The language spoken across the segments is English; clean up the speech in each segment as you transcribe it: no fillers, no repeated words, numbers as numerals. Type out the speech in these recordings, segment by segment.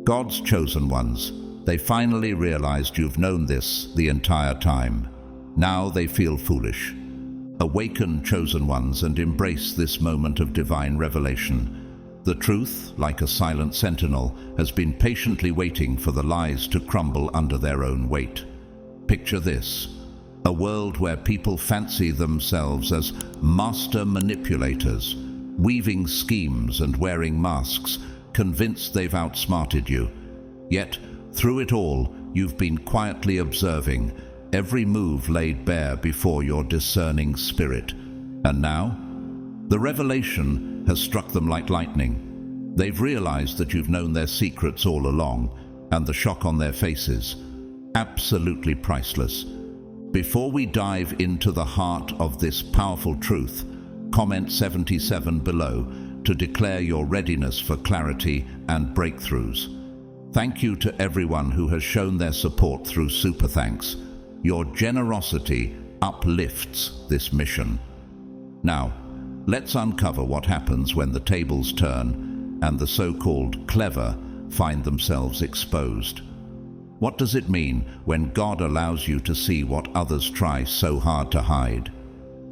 God's chosen ones. They finally realized you've known this the entire time. Now they feel foolish. Awaken, chosen ones, and embrace this moment of divine revelation. The truth, like a silent sentinel, has been patiently waiting for the lies to crumble under their own weight. Picture this: a world where people fancy themselves as master manipulators, weaving schemes and wearing masks, convinced they've outsmarted you. Yet, through it all, you've been quietly observing, every move laid bare before your discerning spirit. And now, the revelation has struck them like lightning. They've realized that you've known their secrets all along, and the shock on their faces, absolutely priceless. Before we dive into the heart of this powerful truth, comment 77 below to declare your readiness for clarity and breakthroughs. Thank you to everyone who has shown their support through Super Thanks. Your generosity uplifts this mission. Now, let's uncover what happens when the tables turn and the so-called clever find themselves exposed. What does it mean when God allows you to see what others try so hard to hide?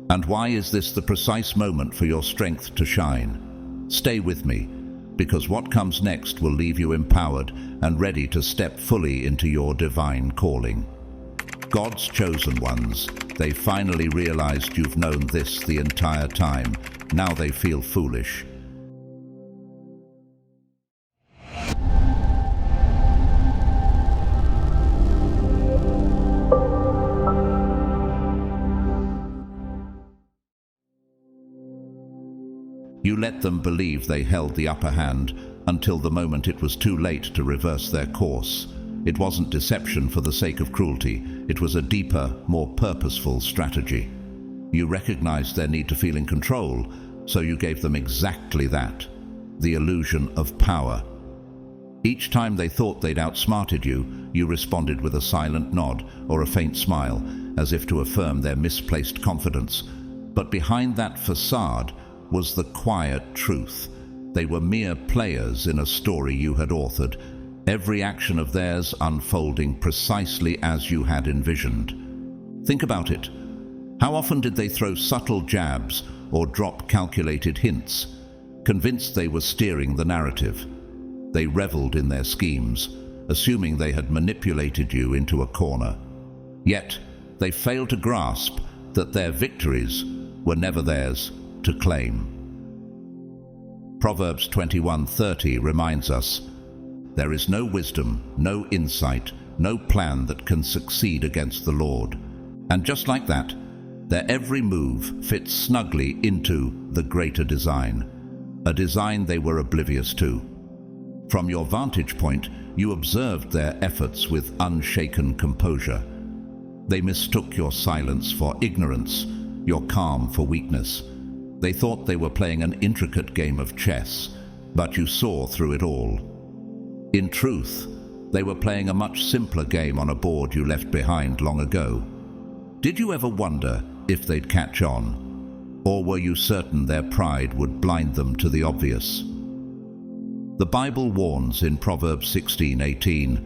And why is this the precise moment for your strength to shine? Stay with me, because what comes next will leave you empowered and ready to step fully into your divine calling. God's chosen ones, they finally realized you've known this the entire time. Now they feel foolish. You let them believe they held the upper hand until the moment it was too late to reverse their course. It wasn't deception for the sake of cruelty. It was a deeper, more purposeful strategy. You recognized their need to feel in control, so you gave them exactly that, the illusion of power. Each time they thought they'd outsmarted you, you responded with a silent nod or a faint smile, as if to affirm their misplaced confidence. But behind that facade was the quiet truth. They were mere players in a story you had authored, every action of theirs unfolding precisely as you had envisioned. Think about it. How often did they throw subtle jabs or drop calculated hints, convinced they were steering the narrative? They reveled in their schemes, assuming they had manipulated you into a corner. Yet, they failed to grasp that their victories were never theirs to claim. Proverbs 21:30 reminds us, "There is no wisdom, no insight, no plan that can succeed against the Lord." And just like that, their every move fits snugly into the greater design, a design they were oblivious to. From your vantage point, you observed their efforts with unshaken composure. They mistook your silence for ignorance, your calm for weakness. They thought they were playing an intricate game of chess, but you saw through it all. In truth, they were playing a much simpler game on a board you left behind long ago. Did you ever wonder if they'd catch on? Or were you certain their pride would blind them to the obvious? The Bible warns in Proverbs 16:18,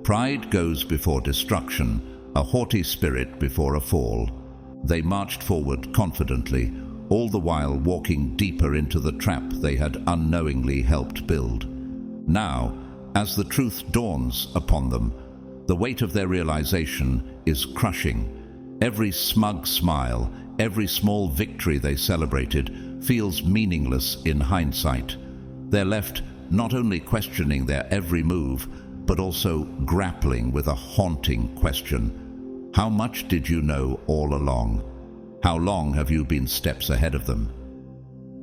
"Pride goes before destruction, a haughty spirit before a fall." They marched forward confidently, all the while walking deeper into the trap they had unknowingly helped build. Now, as the truth dawns upon them, the weight of their realization is crushing. Every smug smile, every small victory they celebrated feels meaningless in hindsight. They're left not only questioning their every move, but also grappling with a haunting question. How much did you know all along? How long have you been steps ahead of them?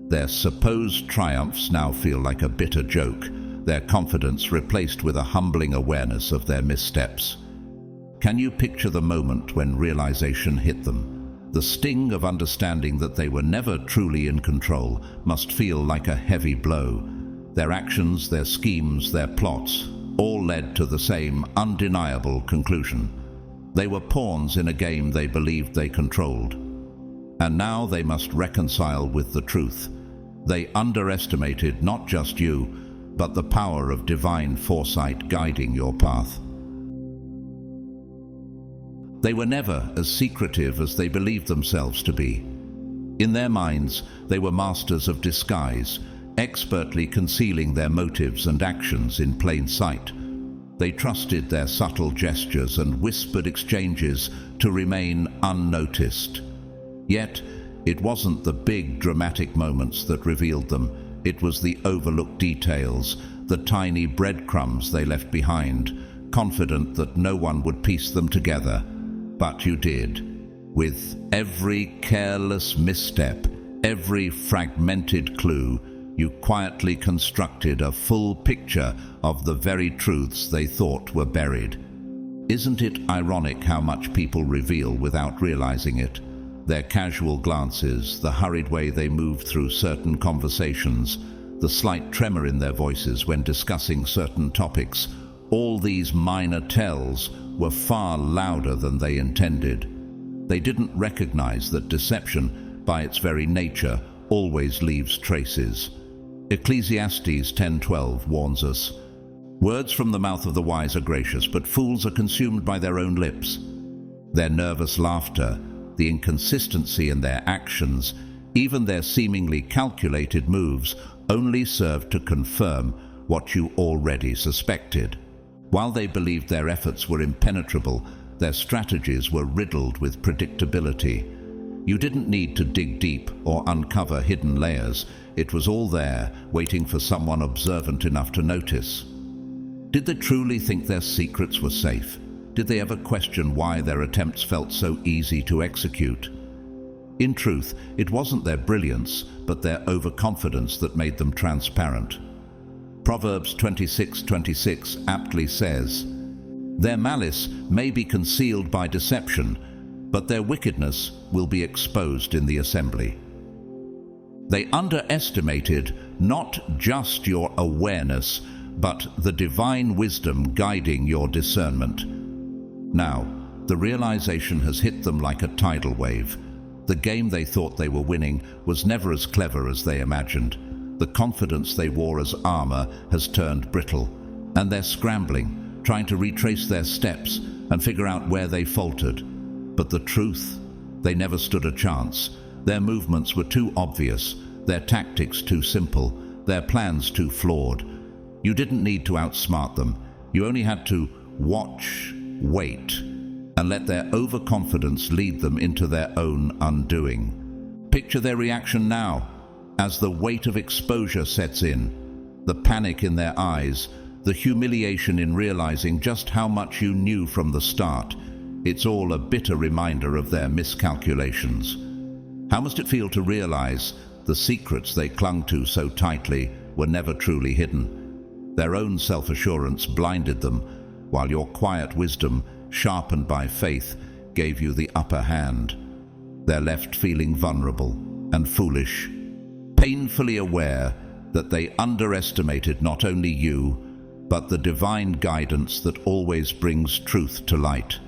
Their supposed triumphs now feel like a bitter joke, their confidence replaced with a humbling awareness of their missteps. Can you picture the moment when realization hit them? The sting of understanding that they were never truly in control must feel like a heavy blow. Their actions, their schemes, their plots, all led to the same undeniable conclusion. They were pawns in a game they believed they controlled. And now they must reconcile with the truth. They underestimated not just you, but the power of divine foresight guiding your path. They were never as secretive as they believed themselves to be. In their minds, they were masters of disguise, expertly concealing their motives and actions in plain sight. They trusted their subtle gestures and whispered exchanges to remain unnoticed. Yet, it wasn't the big dramatic moments that revealed them. It was the overlooked details, the tiny breadcrumbs they left behind, confident that no one would piece them together. But you did. With every careless misstep, every fragmented clue, you quietly constructed a full picture of the very truths they thought were buried. Isn't it ironic how much people reveal without realizing it? Their casual glances, the hurried way they moved through certain conversations, the slight tremor in their voices when discussing certain topics, all these minor tells were far louder than they intended. They didn't recognize that deception, by its very nature, always leaves traces. Ecclesiastes 10:12 warns us, "Words from the mouth of the wise are gracious, but fools are consumed by their own lips." Their nervous laughter, the inconsistency in their actions, even their seemingly calculated moves, only served to confirm what you already suspected. While they believed their efforts were impenetrable, their strategies were riddled with predictability. You didn't need to dig deep or uncover hidden layers. It was all there, waiting for someone observant enough to notice. Did they truly think their secrets were safe? Did they ever question why their attempts felt so easy to execute? In truth, it wasn't their brilliance, but their overconfidence that made them transparent. Proverbs 26:26 aptly says, "Their malice may be concealed by deception, but their wickedness will be exposed in the assembly." They underestimated not just your awareness, but the divine wisdom guiding your discernment. Now, the realization has hit them like a tidal wave. The game they thought they were winning was never as clever as they imagined. The confidence they wore as armor has turned brittle, and they're scrambling, trying to retrace their steps and figure out where they faltered. But the truth, they never stood a chance. Their movements were too obvious, their tactics too simple, their plans too flawed. You didn't need to outsmart them. You only had to watch, wait, and let their overconfidence lead them into their own undoing. Picture their reaction now, as the weight of exposure sets in, the panic in their eyes, the humiliation in realizing just how much you knew from the start. It's all a bitter reminder of their miscalculations. How must it feel to realize the secrets they clung to so tightly were never truly hidden? Their own self-assurance blinded them, while your quiet wisdom, sharpened by faith, gave you the upper hand. They're left feeling vulnerable and foolish, painfully aware that they underestimated not only you, but the divine guidance that always brings truth to light.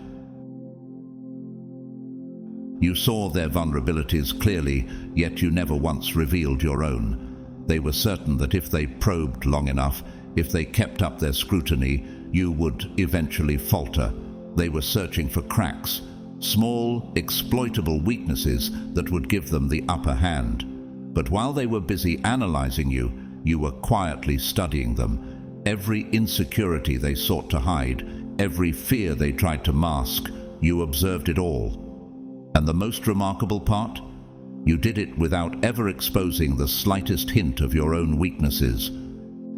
You saw their vulnerabilities clearly, yet you never once revealed your own. They were certain that if they probed long enough, if they kept up their scrutiny, you would eventually falter. They were searching for cracks, small, exploitable weaknesses that would give them the upper hand. But while they were busy analyzing you, you were quietly studying them. Every insecurity they sought to hide, every fear they tried to mask, you observed it all. And the most remarkable part? You did it without ever exposing the slightest hint of your own weaknesses.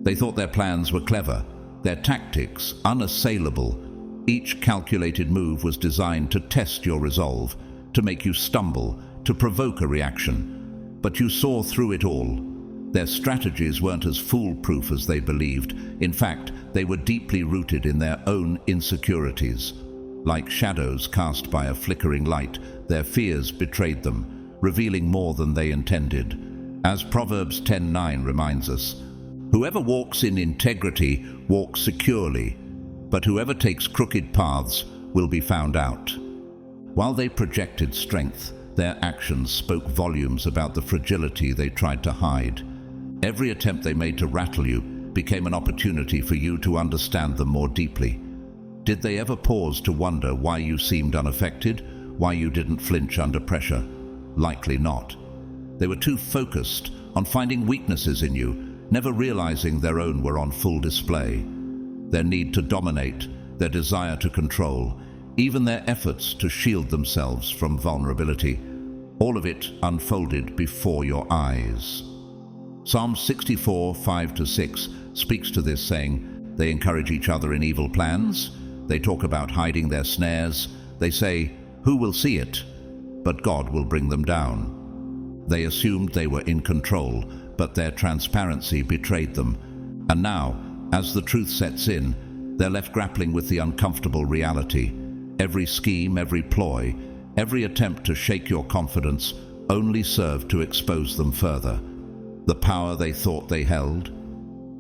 They thought their plans were clever, their tactics unassailable. Each calculated move was designed to test your resolve, to make you stumble, to provoke a reaction. But you saw through it all. Their strategies weren't as foolproof as they believed. In fact, they were deeply rooted in their own insecurities. Like shadows cast by a flickering light, their fears betrayed them, revealing more than they intended. As Proverbs 10:9 reminds us, "Whoever walks in integrity walks securely, but whoever takes crooked paths will be found out." While they projected strength, their actions spoke volumes about the fragility they tried to hide. Every attempt they made to rattle you, became an opportunity for you to understand them more deeply. Did they ever pause to wonder why you seemed unaffected, why you didn't flinch under pressure? Likely not. They were too focused on finding weaknesses in you, never realizing their own were on full display. Their need to dominate, their desire to control, even their efforts to shield themselves from vulnerability, all of it unfolded before your eyes. Psalm 64, 5-6 speaks to this, saying, "They encourage each other in evil plans. They talk about hiding their snares. They say, 'Who will see it?' But God will bring them down." They assumed they were in control, but their transparency betrayed them. And now, as the truth sets in, they're left grappling with the uncomfortable reality. Every scheme, every ploy, every attempt to shake your confidence only served to expose them further. The power they thought they held,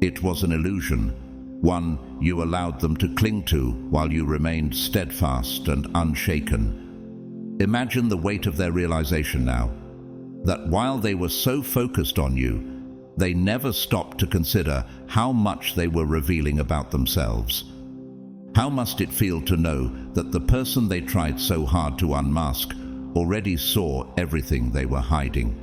it was an illusion, one you allowed them to cling to while you remained steadfast and unshaken. Imagine the weight of their realization now, that while they were so focused on you, they never stopped to consider how much they were revealing about themselves. How must it feel to know that the person they tried so hard to unmask already saw everything they were hiding?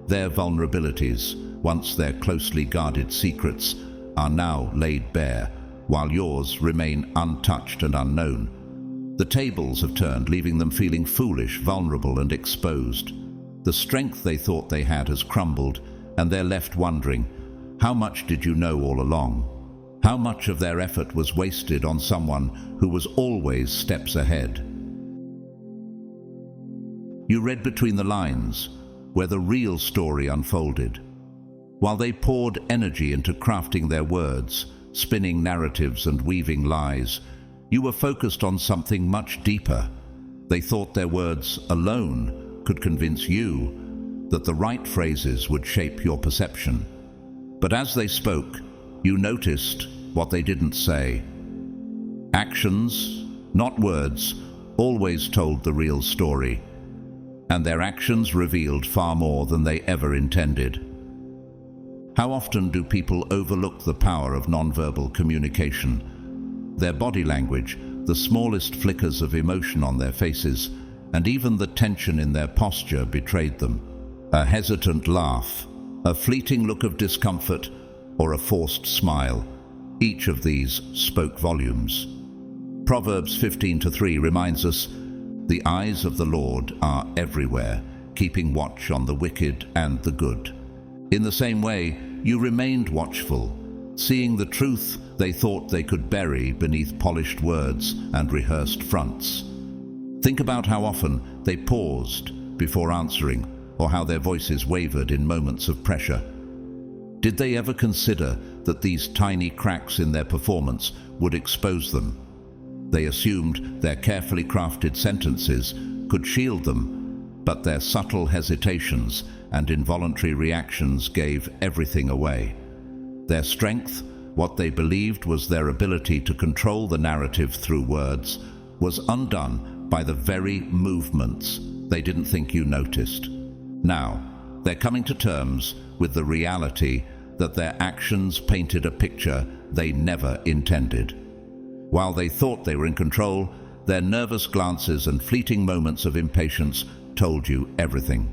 Their vulnerabilities, once their closely guarded secrets, are now laid bare, while yours remain untouched and unknown. The tables have turned, leaving them feeling foolish, vulnerable, and exposed. The strength they thought they had has crumbled, and they're left wondering, how much did you know all along? How much of their effort was wasted on someone who was always steps ahead? You read between the lines, where the real story unfolded. While they poured energy into crafting their words, spinning narratives and weaving lies, you were focused on something much deeper. They thought their words alone could convince you that the right phrases would shape your perception. But as they spoke, you noticed what they didn't say. Actions, not words, always told the real story, and their actions revealed far more than they ever intended. How often do people overlook the power of nonverbal communication? Their body language, the smallest flickers of emotion on their faces, and even the tension in their posture betrayed them. A hesitant laugh, a fleeting look of discomfort, or a forced smile, each of these spoke volumes. Proverbs 15:3 reminds us, "The eyes of the Lord are everywhere, keeping watch on the wicked and the good." In the same way, you remained watchful, seeing the truth they thought they could bury beneath polished words and rehearsed fronts. Think about how often they paused before answering, or how their voices wavered in moments of pressure. Did they ever consider that these tiny cracks in their performance would expose them? They assumed their carefully crafted sentences could shield them, but their subtle hesitations and involuntary reactions gave everything away. Their strength, what they believed was their ability to control the narrative through words, was undone by the very movements they didn't think you noticed. Now, they're coming to terms with the reality that their actions painted a picture they never intended. While they thought they were in control, their nervous glances and fleeting moments of impatience told you everything.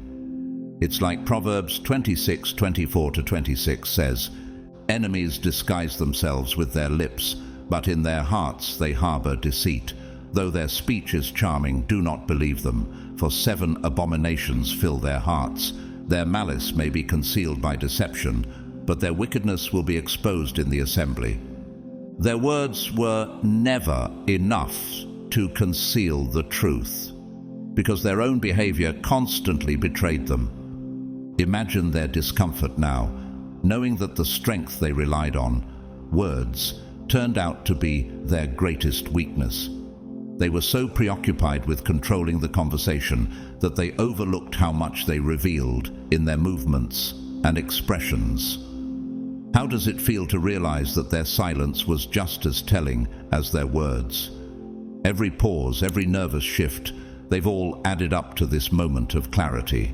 It's like Proverbs 26:24-26 says, "Enemies disguise themselves with their lips, but in their hearts they harbor deceit. Though their speech is charming, do not believe them, for 7 abominations fill their hearts. Their malice may be concealed by deception, but their wickedness will be exposed in the assembly." Their words were never enough to conceal the truth, because their own behavior constantly betrayed them. Imagine their discomfort now, knowing that the strength they relied on, words, turned out to be their greatest weakness. They were so preoccupied with controlling the conversation that they overlooked how much they revealed in their movements and expressions. How does it feel to realize that their silence was just as telling as their words? Every pause, every nervous shift, they've all added up to this moment of clarity.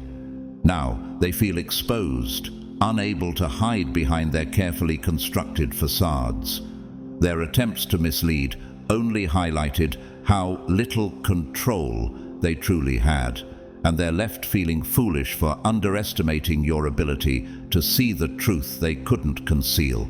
Now they feel exposed, unable to hide behind their carefully constructed facades. Their attempts to mislead only highlighted how little control they truly had, and they're left feeling foolish for underestimating your ability to see the truth they couldn't conceal.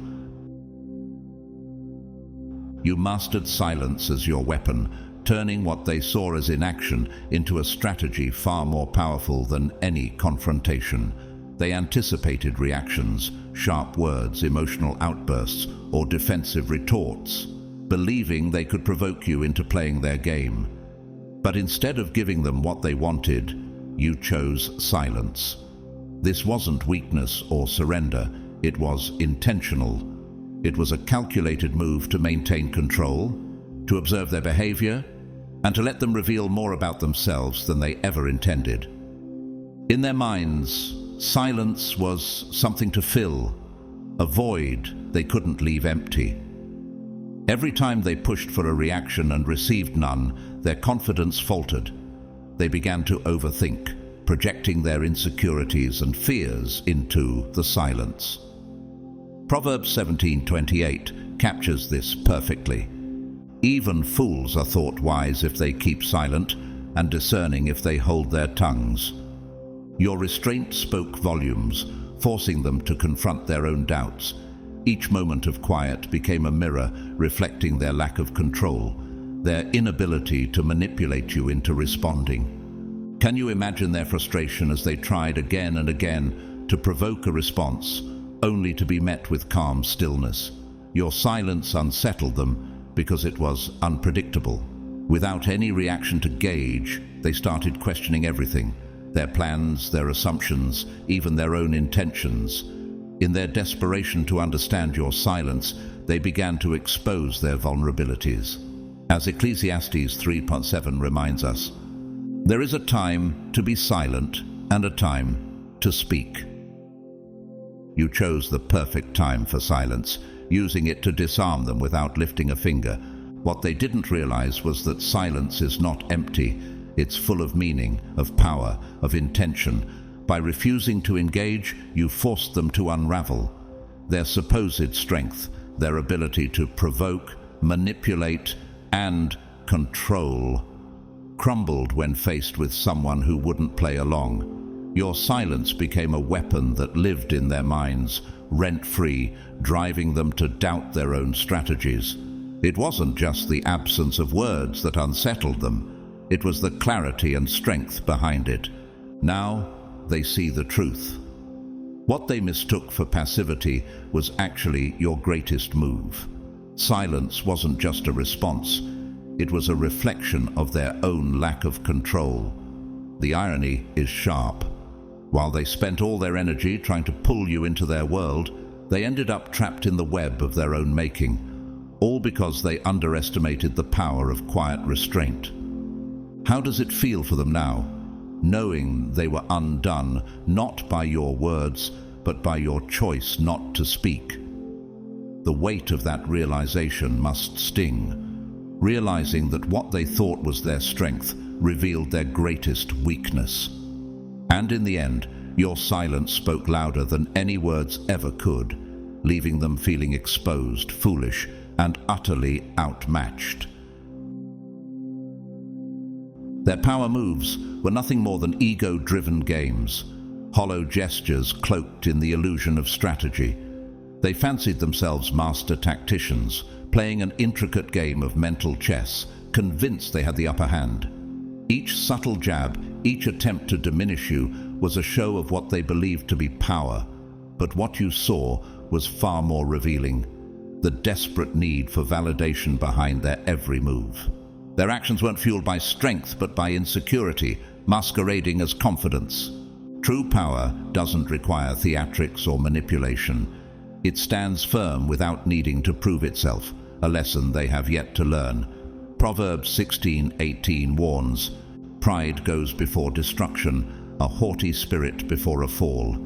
You mastered silence as your weapon, turning what they saw as inaction into a strategy far more powerful than any confrontation. They anticipated reactions, sharp words, emotional outbursts, or defensive retorts, believing they could provoke you into playing their game. But instead of giving them what they wanted, you chose silence. This wasn't weakness or surrender, it was intentional. It was a calculated move to maintain control, to observe their behavior, and to let them reveal more about themselves than they ever intended. In their minds, silence was something to fill, a void they couldn't leave empty. Every time they pushed for a reaction and received none, their confidence faltered. They began to overthink, projecting their insecurities and fears into the silence. Proverbs 17:28 captures this perfectly. Even fools are thought wise if they keep silent, and discerning if they hold their tongues. Your restraint spoke volumes, forcing them to confront their own doubts. Each moment of quiet became a mirror reflecting their lack of control, their inability to manipulate you into responding. Can you imagine their frustration as they tried again and again to provoke a response, only to be met with calm stillness? Your silence unsettled them because it was unpredictable. Without any reaction to gauge, they started questioning everything, their plans, their assumptions, even their own intentions. In their desperation to understand your silence, they began to expose their vulnerabilities. As Ecclesiastes 3:7 reminds us, there is a time to be silent and a time to speak. You chose the perfect time for silence, using it to disarm them without lifting a finger. What they didn't realize was that silence is not empty. It's full of meaning, of power, of intention. By refusing to engage, you forced them to unravel. Their supposed strength, their ability to provoke, manipulate, and control, crumbled when faced with someone who wouldn't play along. Your silence became a weapon that lived in their minds, rent-free, driving them to doubt their own strategies. It wasn't just the absence of words that unsettled them. It was the clarity and strength behind it. Now they see the truth. What they mistook for passivity was actually your greatest move. Silence wasn't just a response. It was a reflection of their own lack of control. The irony is sharp. While they spent all their energy trying to pull you into their world, they ended up trapped in the web of their own making, all because they underestimated the power of quiet restraint. How does it feel for them now, knowing they were undone not by your words, but by your choice not to speak? The weight of that realization must sting, realizing that what they thought was their strength revealed their greatest weakness. And in the end, your silence spoke louder than any words ever could, leaving them feeling exposed, foolish, and utterly outmatched. Their power moves were nothing more than ego-driven games, hollow gestures cloaked in the illusion of strategy. They fancied themselves master tacticians, playing an intricate game of mental chess, convinced they had the upper hand. Each subtle jab, each attempt to diminish you, was a show of what they believed to be power. But what you saw was far more revealing: the desperate need for validation behind their every move. Their actions weren't fueled by strength, but by insecurity, masquerading as confidence. True power doesn't require theatrics or manipulation. It stands firm without needing to prove itself, a lesson they have yet to learn. Proverbs 16:18 warns, "Pride goes before destruction, a haughty spirit before a fall."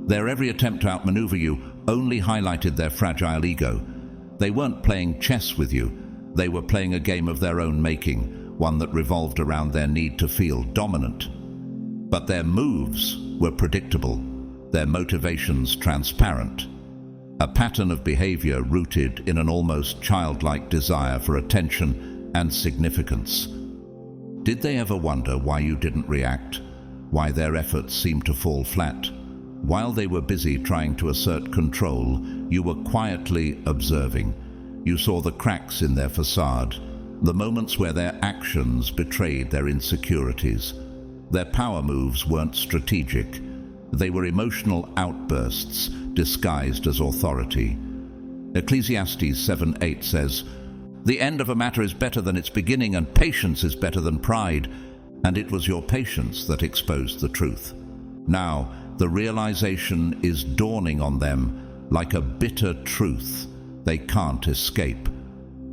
Their every attempt to outmaneuver you only highlighted their fragile ego. They weren't playing chess with you. They were playing a game of their own making, one that revolved around their need to feel dominant. But their moves were predictable. their motivations transparent, a pattern of behavior rooted in an almost childlike desire for attention and significance. Did they ever wonder why you didn't react? Why their efforts seemed to fall flat? While they were busy trying to assert control, you were quietly observing. You saw the cracks in their facade, the moments where their actions betrayed their insecurities. Their power moves weren't strategic. They were emotional outbursts disguised as authority. Ecclesiastes 7:8 says, "The end of a matter is better than its beginning, and patience is better than pride." And it was your patience that exposed the truth. Now, the realization is dawning on them like a bitter truth they can't escape.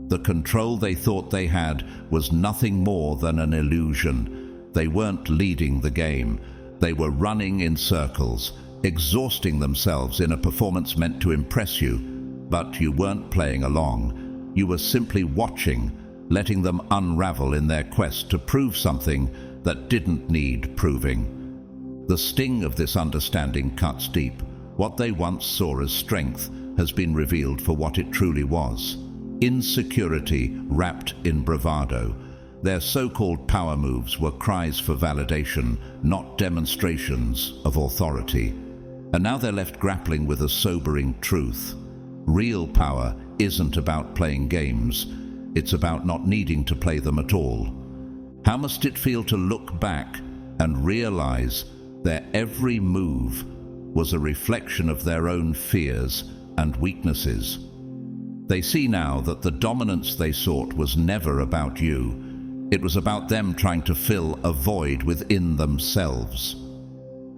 The control they thought they had was nothing more than an illusion. They weren't leading the game. They were running in circles, exhausting themselves in a performance meant to impress you. But you weren't playing along. You were simply watching, letting them unravel in their quest to prove something that didn't need proving. The sting of this understanding cuts deep. What they once saw as strength has been revealed for what it truly was: insecurity wrapped in bravado. Their so-called power moves were cries for validation, not demonstrations of authority. And now they're left grappling with a sobering truth. Real power isn't about playing games. It's about not needing to play them at all. How must it feel to look back and realize their every move was a reflection of their own fears and weaknesses? They see now that the dominance they sought was never about you. It was about them trying to fill a void within themselves.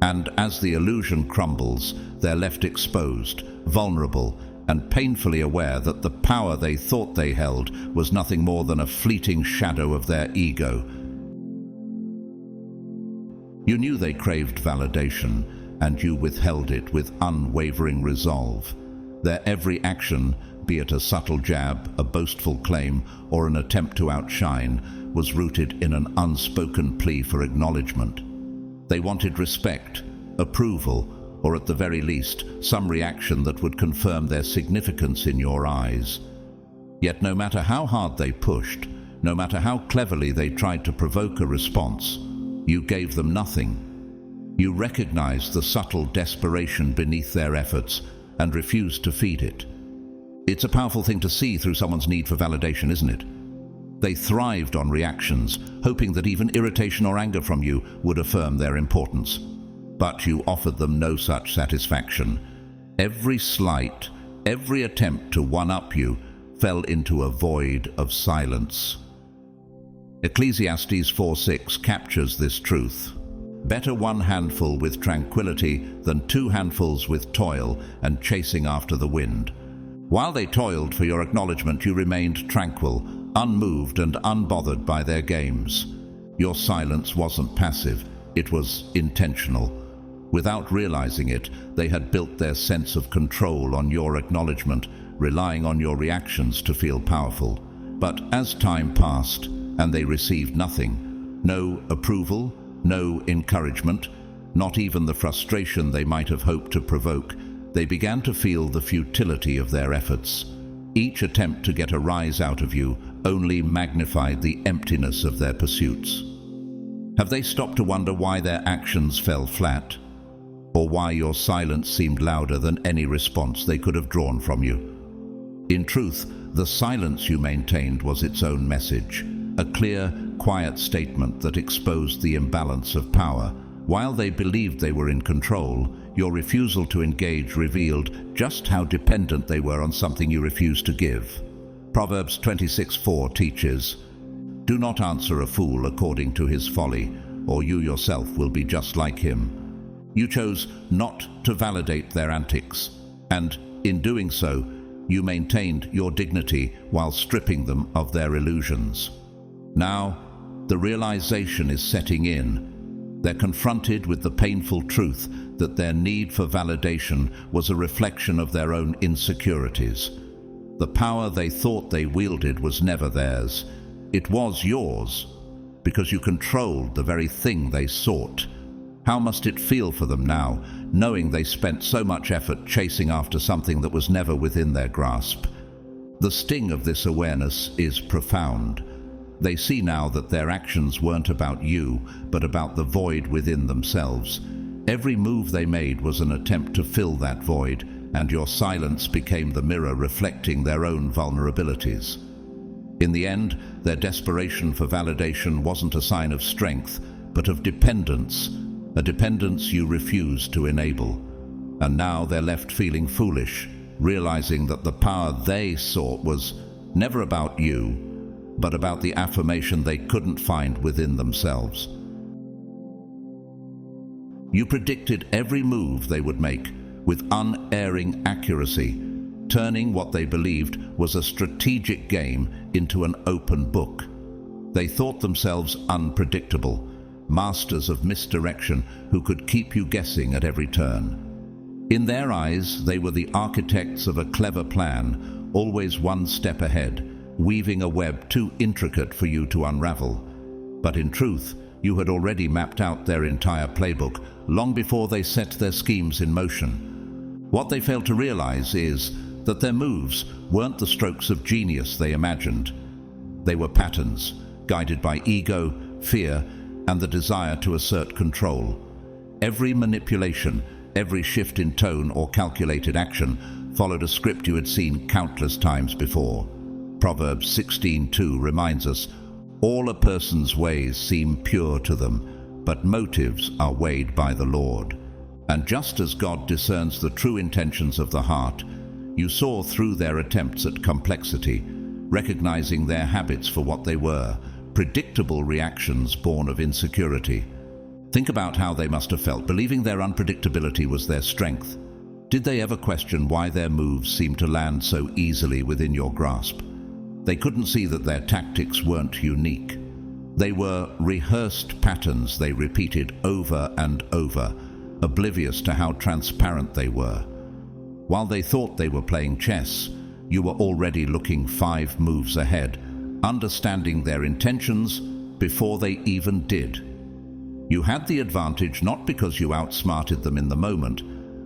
And as the illusion crumbles, they're left exposed, vulnerable, and painfully aware that the power they thought they held was nothing more than a fleeting shadow of their ego. You knew they craved validation, and you withheld it with unwavering resolve. Their every action, be it a subtle jab, a boastful claim, or an attempt to outshine, was rooted in an unspoken plea for acknowledgement. They wanted respect, approval, or at the very least, some reaction that would confirm their significance in your eyes. Yet no matter how hard they pushed, no matter how cleverly they tried to provoke a response, you gave them nothing. You recognized the subtle desperation beneath their efforts and refused to feed it. It's a powerful thing to see through someone's need for validation, isn't it? They thrived on reactions, hoping that even irritation or anger from you would affirm their importance. But you offered them no such satisfaction. Every slight, every attempt to one-up you fell into a void of silence. Ecclesiastes 4:6 captures this truth. Better one handful with tranquility than two handfuls with toil and chasing after the wind. While they toiled for your acknowledgement, you remained tranquil, unmoved and unbothered by their games. Your silence wasn't passive, it was intentional. Without realizing it, they had built their sense of control on your acknowledgement, relying on your reactions to feel powerful. But as time passed, and they received nothing, no approval, no encouragement, not even the frustration they might have hoped to provoke, they began to feel the futility of their efforts. Each attempt to get a rise out of you only magnified the emptiness of their pursuits. Have they stopped to wonder why their actions fell flat? Or why your silence seemed louder than any response they could have drawn from you? In truth, the silence you maintained was its own message, a clear, quiet statement that exposed the imbalance of power. While they believed they were in control, your refusal to engage revealed just how dependent they were on something you refused to give. Proverbs 26:4 teaches, "Do not answer a fool according to his folly, or you yourself will be just like him." You chose not to validate their antics, and in doing so, you maintained your dignity while stripping them of their illusions. Now, the realization is setting in. They're confronted with the painful truth that their need for validation was a reflection of their own insecurities. The power they thought they wielded was never theirs. It was yours because you controlled the very thing they sought. How must it feel for them now, knowing they spent so much effort chasing after something that was never within their grasp? The sting of this awareness is profound. They see now that their actions weren't about you, but about the void within themselves. Every move they made was an attempt to fill that void, and your silence became the mirror reflecting their own vulnerabilities. In the end, their desperation for validation wasn't a sign of strength, but of dependence, a dependence you refused to enable. And now they're left feeling foolish, realizing that the power they sought was never about you, but about the affirmation they couldn't find within themselves. You predicted every move they would make with unerring accuracy, turning what they believed was a strategic game into an open book. They thought themselves unpredictable, masters of misdirection who could keep you guessing at every turn. In their eyes, they were the architects of a clever plan, always one step ahead, weaving a web too intricate for you to unravel. But in truth, you had already mapped out their entire playbook long before they set their schemes in motion. What they failed to realize is that their moves weren't the strokes of genius they imagined. They were patterns, guided by ego, fear, and the desire to assert control. Every manipulation, every shift in tone or calculated action followed a script you had seen countless times before. Proverbs 16:2 reminds us, "All a person's ways seem pure to them, but motives are weighed by the Lord." And just as God discerns the true intentions of the heart, you saw through their attempts at complexity, recognizing their habits for what they were, predictable reactions born of insecurity. Think about how they must have felt, believing their unpredictability was their strength. Did they ever question why their moves seemed to land so easily within your grasp? They couldn't see that their tactics weren't unique. They were rehearsed patterns they repeated over and over, oblivious to how transparent they were. While they thought they were playing chess, you were already looking 5 moves ahead, understanding their intentions before they even did. You had the advantage not because you outsmarted them in the moment,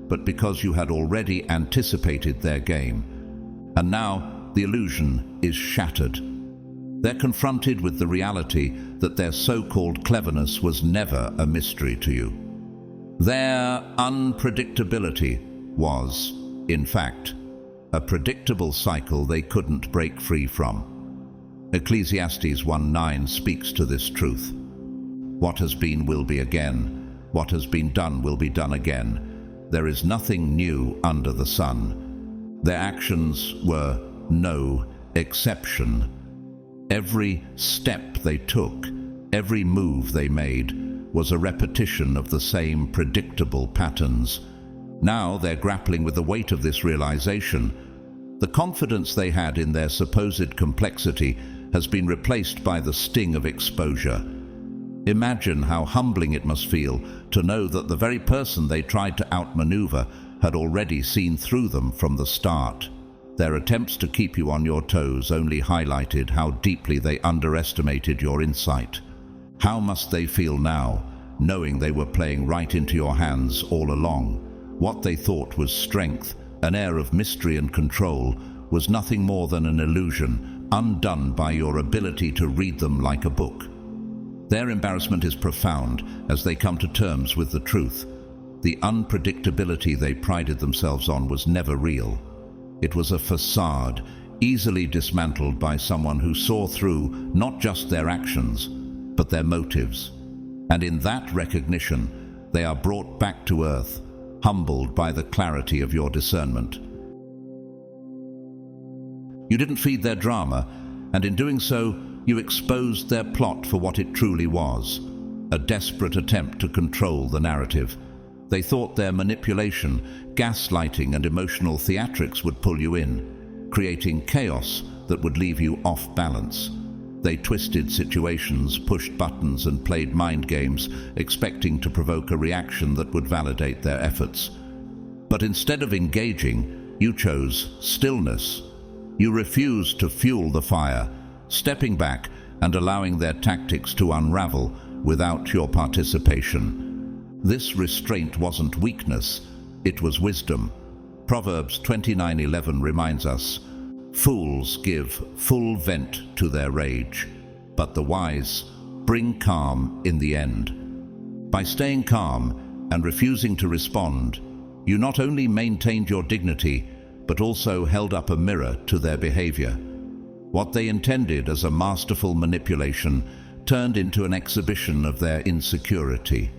but because you had already anticipated their game. And now the illusion is shattered. They're confronted with the reality that their so-called cleverness was never a mystery to you. Their unpredictability was, in fact, a predictable cycle they couldn't break free from. Ecclesiastes 1:9 speaks to this truth. What has been will be again. What has been done will be done again. There is nothing new under the sun. Their actions were no exception. Every step they took, every move they made, was a repetition of the same predictable patterns. Now they're grappling with the weight of this realization. The confidence they had in their supposed complexity has been replaced by the sting of exposure. Imagine how humbling it must feel to know that the very person they tried to outmaneuver had already seen through them from the start. Their attempts to keep you on your toes only highlighted how deeply they underestimated your insight. How must they feel now, knowing they were playing right into your hands all along? What they thought was strength, an air of mystery and control, was nothing more than an illusion, undone by your ability to read them like a book. Their embarrassment is profound as they come to terms with the truth. The unpredictability they prided themselves on was never real. It was a facade, easily dismantled by someone who saw through not just their actions, but their motives. And in that recognition, they are brought back to earth, humbled by the clarity of your discernment. You didn't feed their drama, and in doing so, you exposed their plot for what it truly was, a desperate attempt to control the narrative. They thought their manipulation, gaslighting, and emotional theatrics would pull you in, creating chaos that would leave you off balance. They twisted situations, pushed buttons, and played mind games, expecting to provoke a reaction that would validate their efforts. But instead of engaging, you chose stillness. You refused to fuel the fire, stepping back and allowing their tactics to unravel without your participation. This restraint wasn't weakness, it was wisdom. Proverbs 29:11 reminds us, "Fools give full vent to their rage, but the wise bring calm in the end." By staying calm and refusing to respond, you not only maintained your dignity, but also held up a mirror to their behavior. What they intended as a masterful manipulation turned into an exhibition of their insecurity.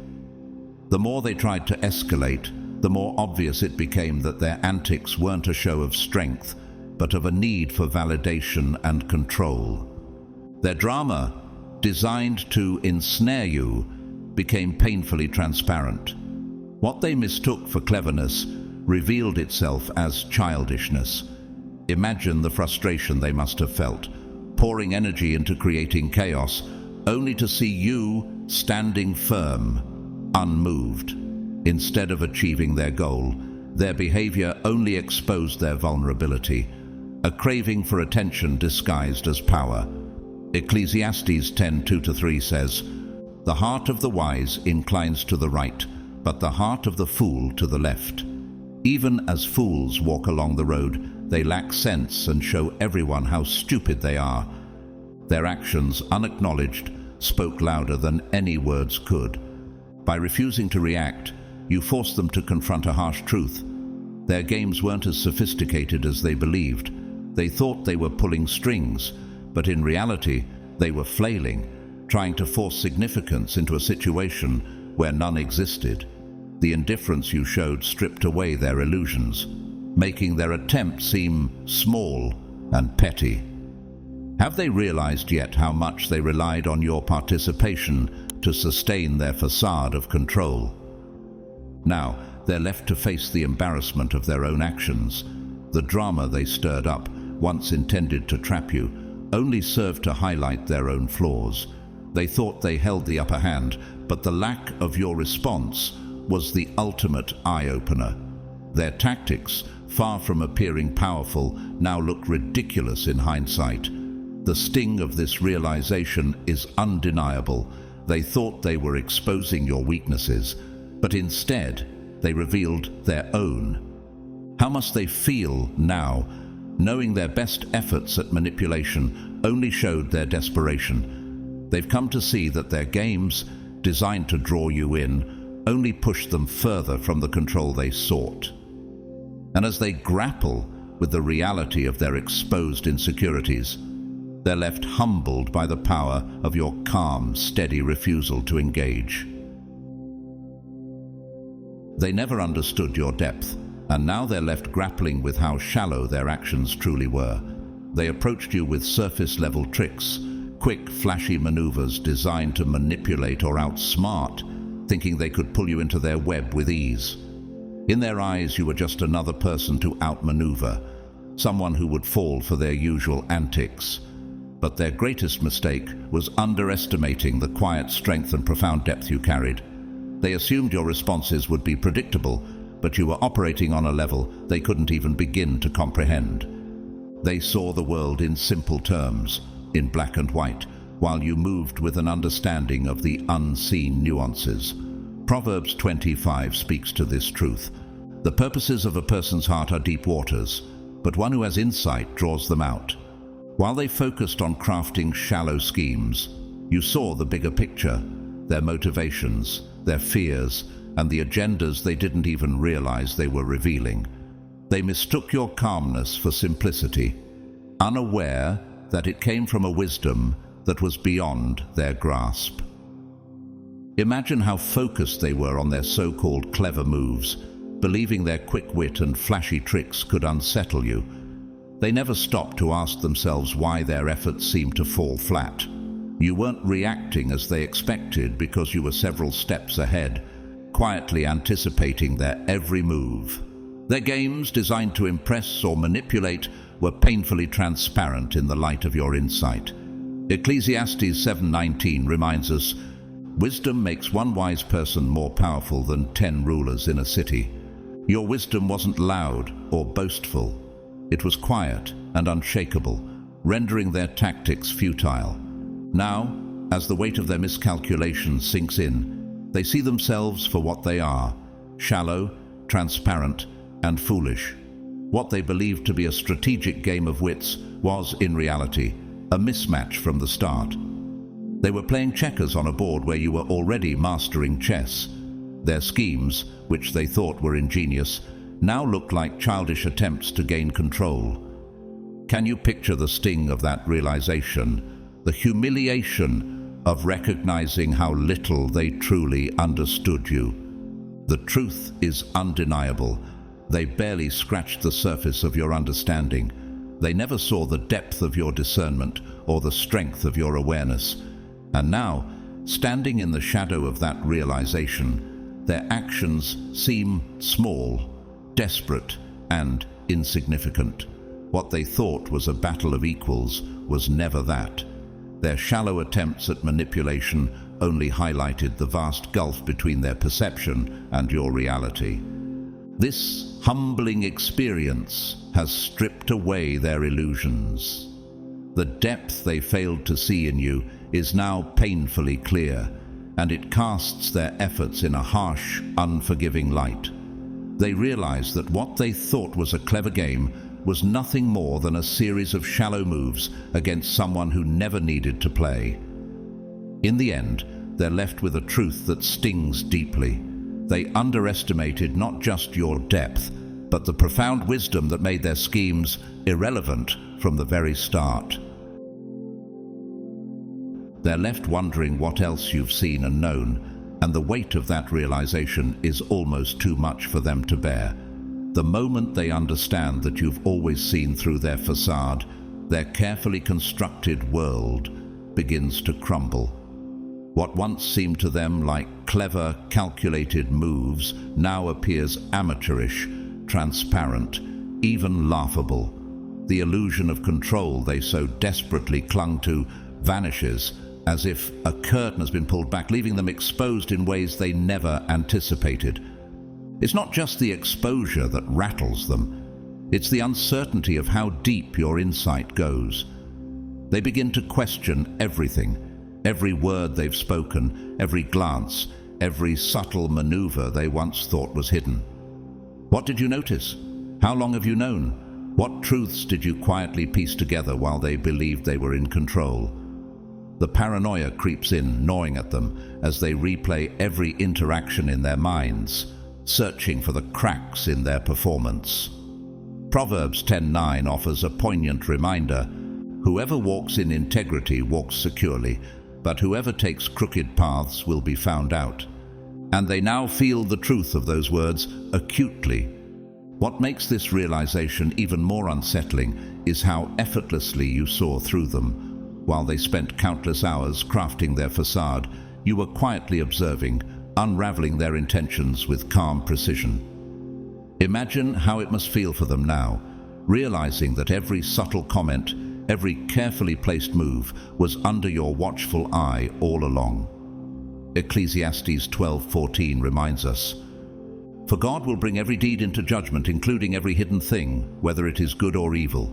The more they tried to escalate, the more obvious it became that their antics weren't a show of strength, but of a need for validation and control. Their drama, designed to ensnare you, became painfully transparent. What they mistook for cleverness revealed itself as childishness. Imagine the frustration they must have felt, pouring energy into creating chaos, only to see you standing firm, unmoved. Instead of achieving their goal, their behavior only exposed their vulnerability, a craving for attention disguised as power. Ecclesiastes 10:2-3 says, "The heart of the wise inclines to the right, but the heart of the fool to the left. Even as fools walk along the road, they lack sense and show everyone how stupid they are." Their actions, unacknowledged, spoke louder than any words could. By refusing to react, you forced them to confront a harsh truth. Their games weren't as sophisticated as they believed. They thought they were pulling strings, but in reality, they were flailing, trying to force significance into a situation where none existed. The indifference you showed stripped away their illusions, making their attempt seem small and petty. Have they realized yet how much they relied on your participation to sustain their facade of control? Now, they're left to face the embarrassment of their own actions. The drama they stirred up, once intended to trap you, only served to highlight their own flaws. They thought they held the upper hand, but the lack of your response was the ultimate eye-opener. Their tactics, far from appearing powerful, now look ridiculous in hindsight. The sting of this realization is undeniable. They thought they were exposing your weaknesses, but instead they revealed their own. How must they feel now, knowing their best efforts at manipulation only showed their desperation? They've come to see that their games, designed to draw you in, only pushed them further from the control they sought. And as they grapple with the reality of their exposed insecurities, they're left humbled by the power of your calm, steady refusal to engage. They never understood your depth, and now they're left grappling with how shallow their actions truly were. They approached you with surface-level tricks, quick, flashy maneuvers designed to manipulate or outsmart, thinking they could pull you into their web with ease. In their eyes, you were just another person to outmaneuver, someone who would fall for their usual antics. But their greatest mistake was underestimating the quiet strength and profound depth you carried. They assumed your responses would be predictable, but you were operating on a level they couldn't even begin to comprehend. They saw the world in simple terms, in black and white, while you moved with an understanding of the unseen nuances. Proverbs 25 speaks to this truth. The purposes of a person's heart are deep waters, but one who has insight draws them out. While they focused on crafting shallow schemes, you saw the bigger picture, their motivations, their fears, and the agendas they didn't even realize they were revealing. They mistook your calmness for simplicity, unaware that it came from a wisdom that was beyond their grasp. Imagine how focused they were on their so-called clever moves, believing their quick wit and flashy tricks could unsettle you. They never stopped to ask themselves why their efforts seemed to fall flat. You weren't reacting as they expected because you were several steps ahead, quietly anticipating their every move. Their games, designed to impress or manipulate, were painfully transparent in the light of your insight. Ecclesiastes 7:19 reminds us, "Wisdom makes one wise person more powerful than 10 rulers in a city." Your wisdom wasn't loud or boastful. It was quiet and unshakable, rendering their tactics futile. Now, as the weight of their miscalculations sinks in, They see themselves for what they are: shallow, transparent, and foolish. What they believed to be a strategic game of wits was, in reality, a mismatch from the start. They were playing checkers on a board where you were already mastering chess. Their schemes, which they thought were ingenious, now looked like childish attempts to gain control. Can you picture the sting of that realization, the humiliation of recognizing how little they truly understood you? The truth is undeniable. They barely scratched the surface of your understanding. They never saw the depth of your discernment or the strength of your awareness. And now, standing in the shadow of that realization, their actions seem small, desperate, and insignificant. What they thought was a battle of equals was never that. Their shallow attempts at manipulation only highlighted the vast gulf between their perception and your reality. This humbling experience has stripped away their illusions. The depth they failed to see in you is now painfully clear, and it casts their efforts in a harsh, unforgiving light. They realize that what they thought was a clever game was nothing more than a series of shallow moves against someone who never needed to play. In the end, they're left with a truth that stings deeply. They underestimated not just your depth, but the profound wisdom that made their schemes irrelevant from the very start. They're left wondering what else you've seen and known, and the weight of that realization is almost too much for them to bear. The moment they understand that you've always seen through their facade, their carefully constructed world begins to crumble. What once seemed to them like clever, calculated moves now appears amateurish, transparent, even laughable. The illusion of control they so desperately clung to vanishes, as if a curtain has been pulled back, leaving them exposed in ways they never anticipated. It's not just the exposure that rattles them. It's the uncertainty of how deep your insight goes. They begin to question everything, every word they've spoken, every glance, every subtle maneuver they once thought was hidden. What did you notice? How long have you known? What truths did you quietly piece together while they believed they were in control? The paranoia creeps in, gnawing at them, as they replay every interaction in their minds, searching for the cracks in their performance. Proverbs 10:9 offers a poignant reminder: whoever walks in integrity walks securely, but whoever takes crooked paths will be found out. And they now feel the truth of those words acutely. What makes this realization even more unsettling is how effortlessly you saw through them. While they spent countless hours crafting their facade, you were quietly observing, unraveling their intentions with calm precision. Imagine how it must feel for them now, realizing that every subtle comment, every carefully placed move was under your watchful eye all along. Ecclesiastes 12:14 reminds us, "For God will bring every deed into judgment, including every hidden thing, whether it is good or evil."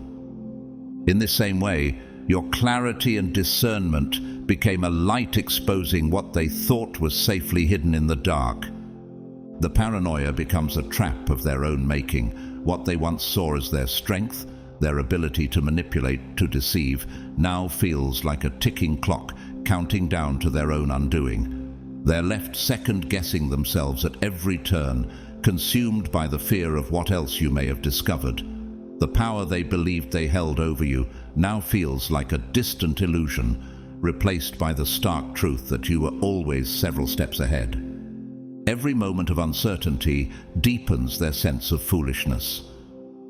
In this same way, your clarity and discernment became a light exposing what they thought was safely hidden in the dark. The paranoia becomes a trap of their own making. What they once saw as their strength, their ability to manipulate, to deceive, now feels like a ticking clock counting down to their own undoing. They're left second-guessing themselves at every turn, consumed by the fear of what else you may have discovered. The power they believed they held over you now feels like a distant illusion, replaced by the stark truth that you were always several steps ahead. Every moment of uncertainty deepens their sense of foolishness.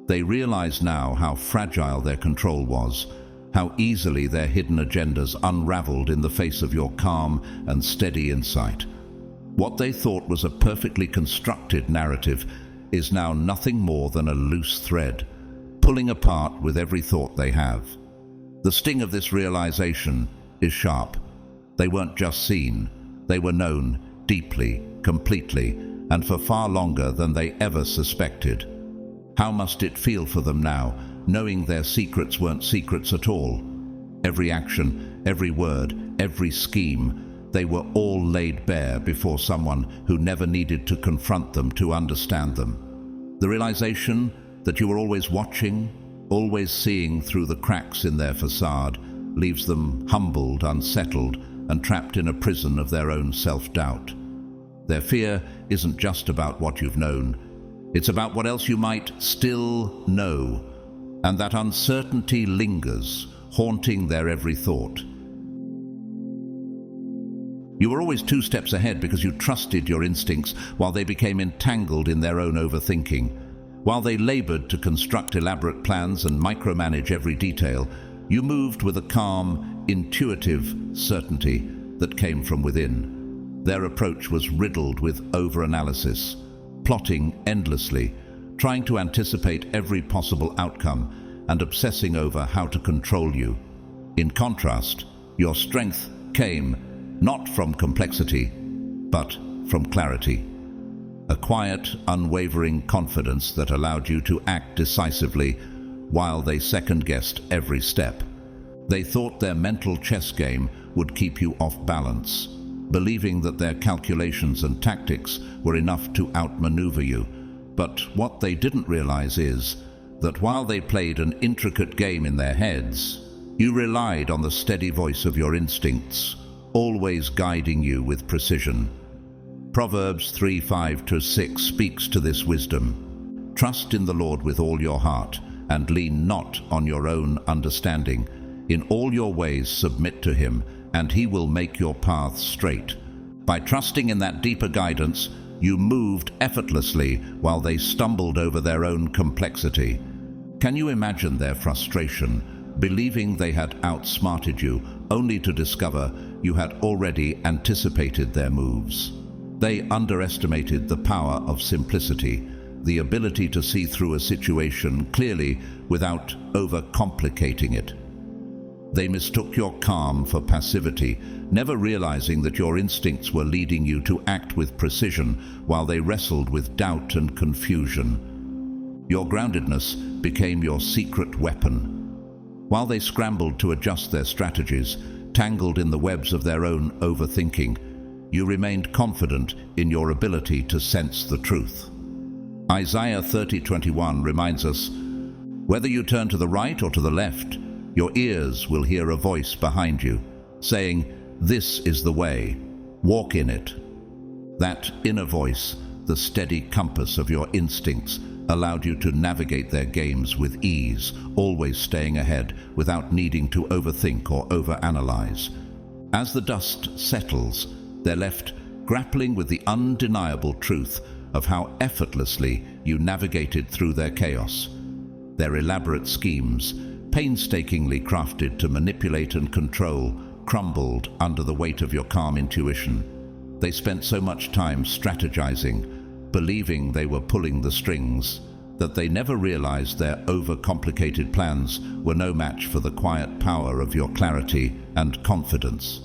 They realize now how fragile their control was, how easily their hidden agendas unraveled in the face of your calm and steady insight. What they thought was a perfectly constructed narrative is now nothing more than a loose thread, pulling apart with every thought they have. The sting of this realization is sharp. They weren't just seen, they were known deeply, completely, and for far longer than they ever suspected. How must it feel for them now, knowing their secrets weren't secrets at all? Every action, every word, every scheme they were all laid bare before someone who never needed to confront them to understand them. The realization that you were always watching, always seeing through the cracks in their facade, leaves them humbled, unsettled, and trapped in a prison of their own self-doubt. Their fear isn't just about what you've known, it's about what else you might still know, and that uncertainty lingers, haunting their every thought. You were always 2 steps ahead because you trusted your instincts while they became entangled in their own overthinking. While they labored to construct elaborate plans and micromanage every detail, you moved with a calm, intuitive certainty that came from within. Their approach was riddled with overanalysis, plotting endlessly, trying to anticipate every possible outcome, and obsessing over how to control you. In contrast, your strength came not from complexity, but from clarity. A quiet, unwavering confidence that allowed you to act decisively while they second-guessed every step. They thought their mental chess game would keep you off balance, believing that their calculations and tactics were enough to outmaneuver you. But what they didn't realize is that while they played an intricate game in their heads, you relied on the steady voice of your instincts, always guiding you with precision. Proverbs 3:5-6 speaks to this wisdom. Trust in the Lord with all your heart, and lean not on your own understanding. In all your ways submit to him, and he will make your paths straight. By trusting in that deeper guidance, you moved effortlessly while they stumbled over their own complexity. Can you imagine their frustration, believing they had outsmarted you, only to discover you had already anticipated their moves? They underestimated the power of simplicity, the ability to see through a situation clearly without overcomplicating it. They mistook your calm for passivity, never realizing that your instincts were leading you to act with precision while they wrestled with doubt and confusion. Your groundedness became your secret weapon. While they scrambled to adjust their strategies, tangled in the webs of their own overthinking, you remained confident in your ability to sense the truth. Isaiah 30:21 reminds us, "Whether you turn to the right or to the left, your ears will hear a voice behind you, saying, 'This is the way, walk in it.'" That inner voice, the steady compass of your instincts, allowed you to navigate their games with ease, always staying ahead without needing to overthink or overanalyze. As the dust settles, they're left grappling with the undeniable truth of how effortlessly you navigated through their chaos. Their elaborate schemes, painstakingly crafted to manipulate and control, crumbled under the weight of your calm intuition. They spent so much time strategizing, believing they were pulling the strings, that they never realized their overcomplicated plans were no match for the quiet power of your clarity and confidence.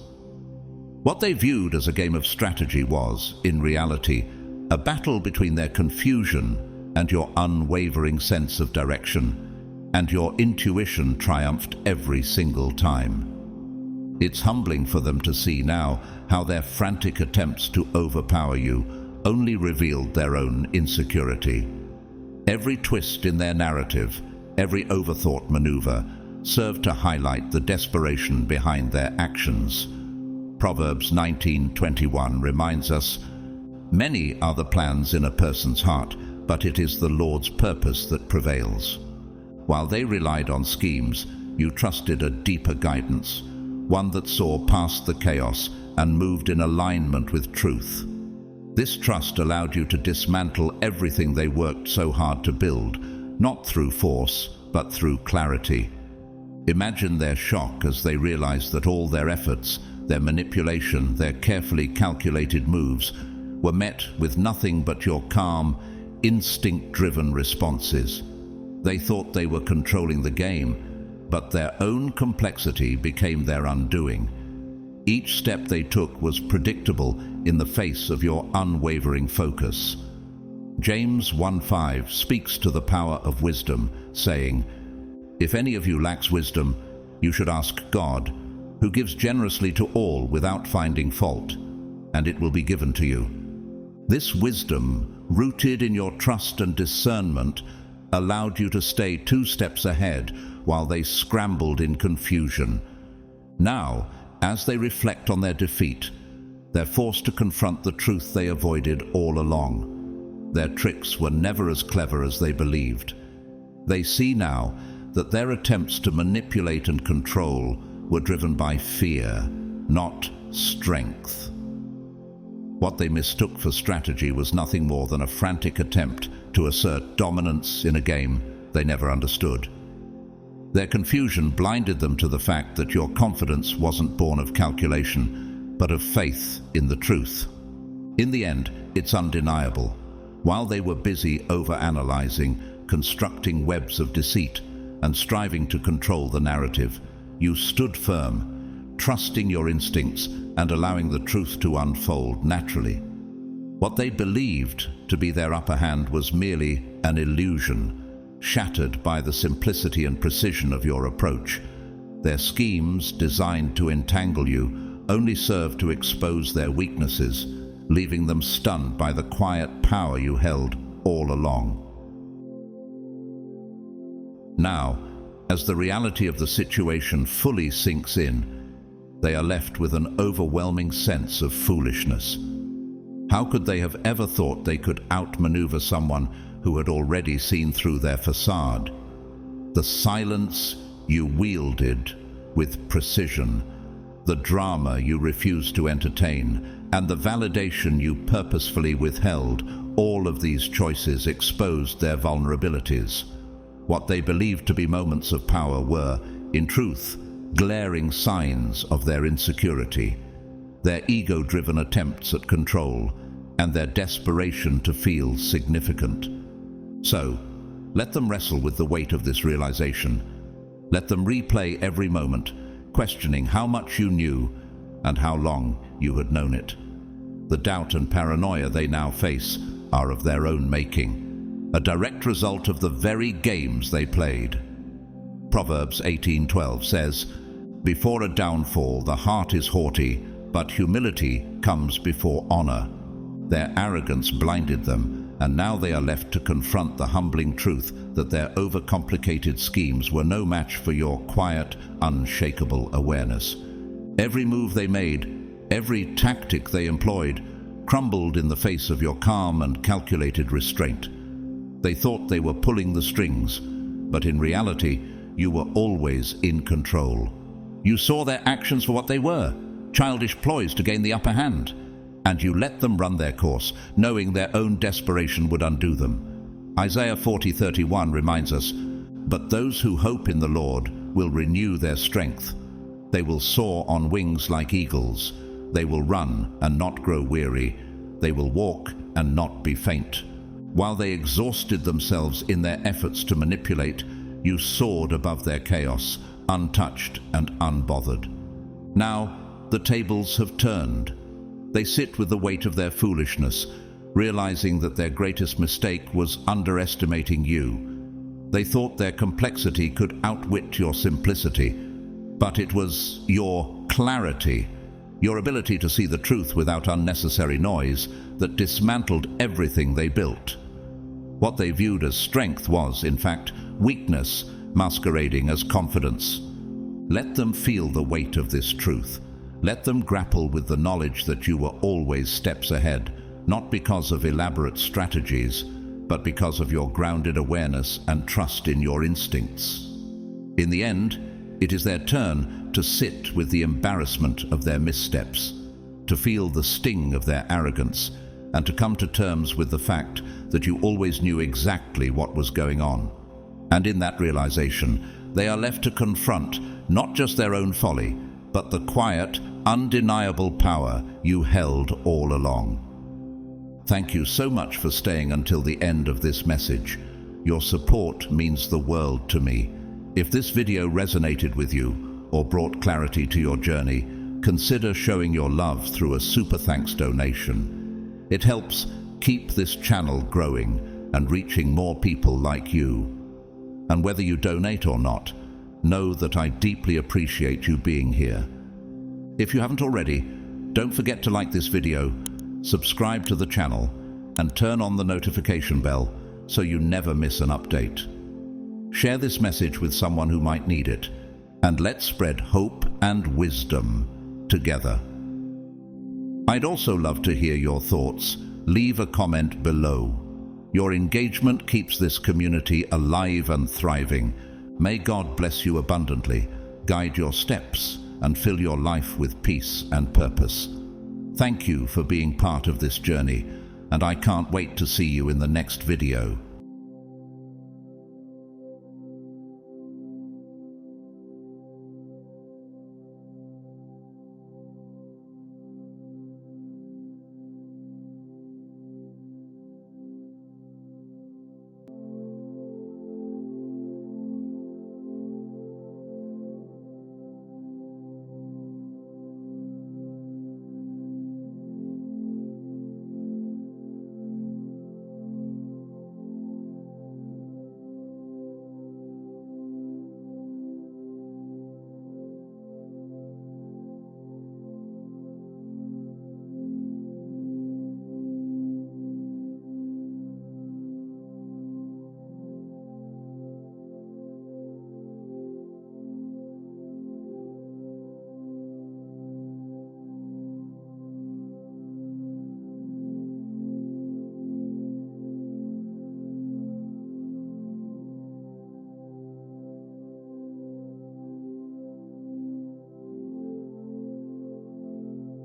What they viewed as a game of strategy was, in reality, a battle between their confusion and your unwavering sense of direction, and your intuition triumphed every single time. It's humbling for them to see now how their frantic attempts to overpower you only revealed their own insecurity. Every twist in their narrative, every overthought maneuver, served to highlight the desperation behind their actions. Proverbs 19:21 reminds us, "Many are the plans in a person's heart, but it is the Lord's purpose that prevails." While they relied on schemes, you trusted a deeper guidance, one that saw past the chaos and moved in alignment with truth. This trust allowed you to dismantle everything they worked so hard to build, not through force, but through clarity. Imagine their shock as they realized that all their efforts, their manipulation, their carefully calculated moves were met with nothing but your calm, instinct-driven responses. They thought they were controlling the game, but their own complexity became their undoing. Each step they took was predictable in the face of your unwavering focus. James 1:5 speaks to the power of wisdom, saying, "If any of you lacks wisdom, you should ask God, who gives generously to all without finding fault, and it will be given to you. This wisdom, rooted in your trust and discernment, allowed you to stay 2 steps ahead while they scrambled in confusion. Now, as they reflect on their defeat, they're forced to confront the truth they avoided all along. Their tricks were never as clever as they believed. They see now that their attempts to manipulate and control were driven by fear, not strength. What they mistook for strategy was nothing more than a frantic attempt to assert dominance in a game they never understood. Their confusion blinded them to the fact that your confidence wasn't born of calculation, but of faith in the truth. In the end, it's undeniable. While they were busy overanalyzing, constructing webs of deceit, and striving to control the narrative, you stood firm, trusting your instincts and allowing the truth to unfold naturally. What they believed to be their upper hand was merely an illusion, shattered by the simplicity and precision of your approach. Their schemes, designed to entangle you, only served to expose their weaknesses, leaving them stunned by the quiet power you held all along. Now, as the reality of the situation fully sinks in, they are left with an overwhelming sense of foolishness. How could they have ever thought they could outmaneuver someone who had already seen through their facade? The silence you wielded with precision, the drama you refused to entertain, and the validation you purposefully withheld, all of these choices exposed their vulnerabilities. What they believed to be moments of power were, in truth, glaring signs of their insecurity, their ego-driven attempts at control, and their desperation to feel significant. So, let them wrestle with the weight of this realization. Let them replay every moment, questioning how much you knew and how long you had known it. The doubt and paranoia they now face are of their own making, a direct result of the very games they played. Proverbs 18:12 says, "Before a downfall the heart is haughty, but humility comes before honor." Their arrogance blinded them, and now they are left to confront the humbling truth that their overcomplicated schemes were no match for your quiet, unshakable awareness. Every move they made, every tactic they employed, crumbled in the face of your calm and calculated restraint. They thought they were pulling the strings, but in reality, you were always in control. You saw their actions for what they were, childish ploys to gain the upper hand, and you let them run their course, knowing their own desperation would undo them. Isaiah 40:31 reminds us, "But those who hope in the Lord will renew their strength. They will soar on wings like eagles. They will run and not grow weary. They will walk and not be faint." While they exhausted themselves in their efforts to manipulate, you soared above their chaos, untouched and unbothered. Now, the tables have turned. They sit with the weight of their foolishness, realizing that their greatest mistake was underestimating you. They thought their complexity could outwit your simplicity, but it was your clarity, your ability to see the truth without unnecessary noise, that dismantled everything they built. What they viewed as strength was, in fact, weakness masquerading as confidence. Let them feel the weight of this truth. Let them grapple with the knowledge that you were always steps ahead, not because of elaborate strategies, but because of your grounded awareness and trust in your instincts. In the end, it is their turn to sit with the embarrassment of their missteps, to feel the sting of their arrogance, and to come to terms with the fact that you always knew exactly what was going on. And in that realization, they are left to confront not just their own folly, but the quiet, undeniable power you held all along. Thank you so much for staying until the end of this message. Your support means the world to me. If this video resonated with you or brought clarity to your journey, consider showing your love through a super thanks donation. It helps keep this channel growing and reaching more people like you. And whether you donate or not, know that I deeply appreciate you being here. If you haven't already, don't forget to like this video, subscribe to the channel, and turn on the notification bell so you never miss an update. Share this message with someone who might need it, and let's spread hope and wisdom together. I'd also love to hear your thoughts. Leave a comment below. Your engagement keeps this community alive and thriving. May God bless you abundantly, guide your steps, and fill your life with peace and purpose. Thank you for being part of this journey, and I can't wait to see you in the next video.